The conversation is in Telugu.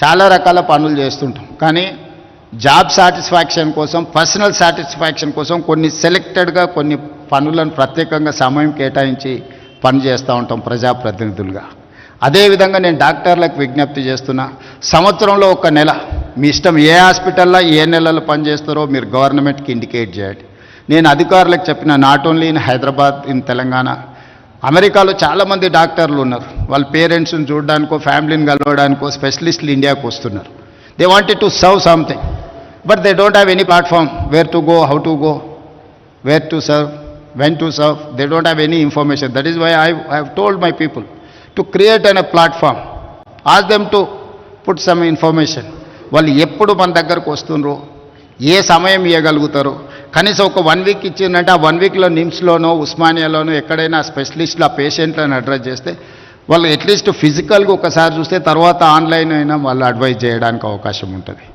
చాలా రకాల పనులు చేస్తుంటాం. కానీ జాబ్ సాటిస్ఫాక్షన్ కోసం, పర్సనల్ సాటిస్ఫాక్షన్ కోసం కొన్ని సెలెక్టెడ్గా కొన్ని పనులను ప్రత్యేకంగా సమయం కేటాయించి పని చేస్తూ ఉంటాం ప్రజాప్రతినిధులుగా. అదేవిధంగా నేను డాక్టర్లకు విజ్ఞప్తి చేస్తున్నా, సంవత్సరంలో ఒక నెల మీ ఇష్టం ఏ హాస్పిటల్లో ఏ నెలలో పనిచేస్తారో మీరు గవర్నమెంట్కి ఇండికేట్ చేయండి. నేను అధికారులకు చెప్పిన, not only in Hyderabad, in Telangana, అమెరికాలో చాలామంది డాక్టర్లు ఉన్నారు. వాళ్ళ పేరెంట్స్ని చూడడానికో ఫ్యామిలీని కలవడానికో స్పెషలిస్టులు ఇండియాకు వస్తున్నారు. They wanted to serve something, but they don't have any platform where to go, how to go, where to serve, when to serve. They don't have any information. That is why I have told my people to create a platform. Ask them to put some information. వాళ్ళు ఎప్పుడు మన దగ్గరకు వస్తుండ్రో, ఏ సమయం ఇవ్వగలుగుతారో, కనీసం ఒక 1 వీక్ ఇచ్చిందంటే ఆ 1 వీక్లో నిమ్స్లోనో ఉస్మానియాలోనో ఎక్కడైనా స్పెషలిస్టులు ఆ పేషెంట్లను అడ్రస్ చేస్తే వాళ్ళు అట్లీస్ట్ ఫిజికల్గా ఒకసారి చూస్తే తర్వాత ఆన్లైన్ అయినా వాళ్ళు అడ్వైజ్ చేయడానికి అవకాశం ఉంటుంది.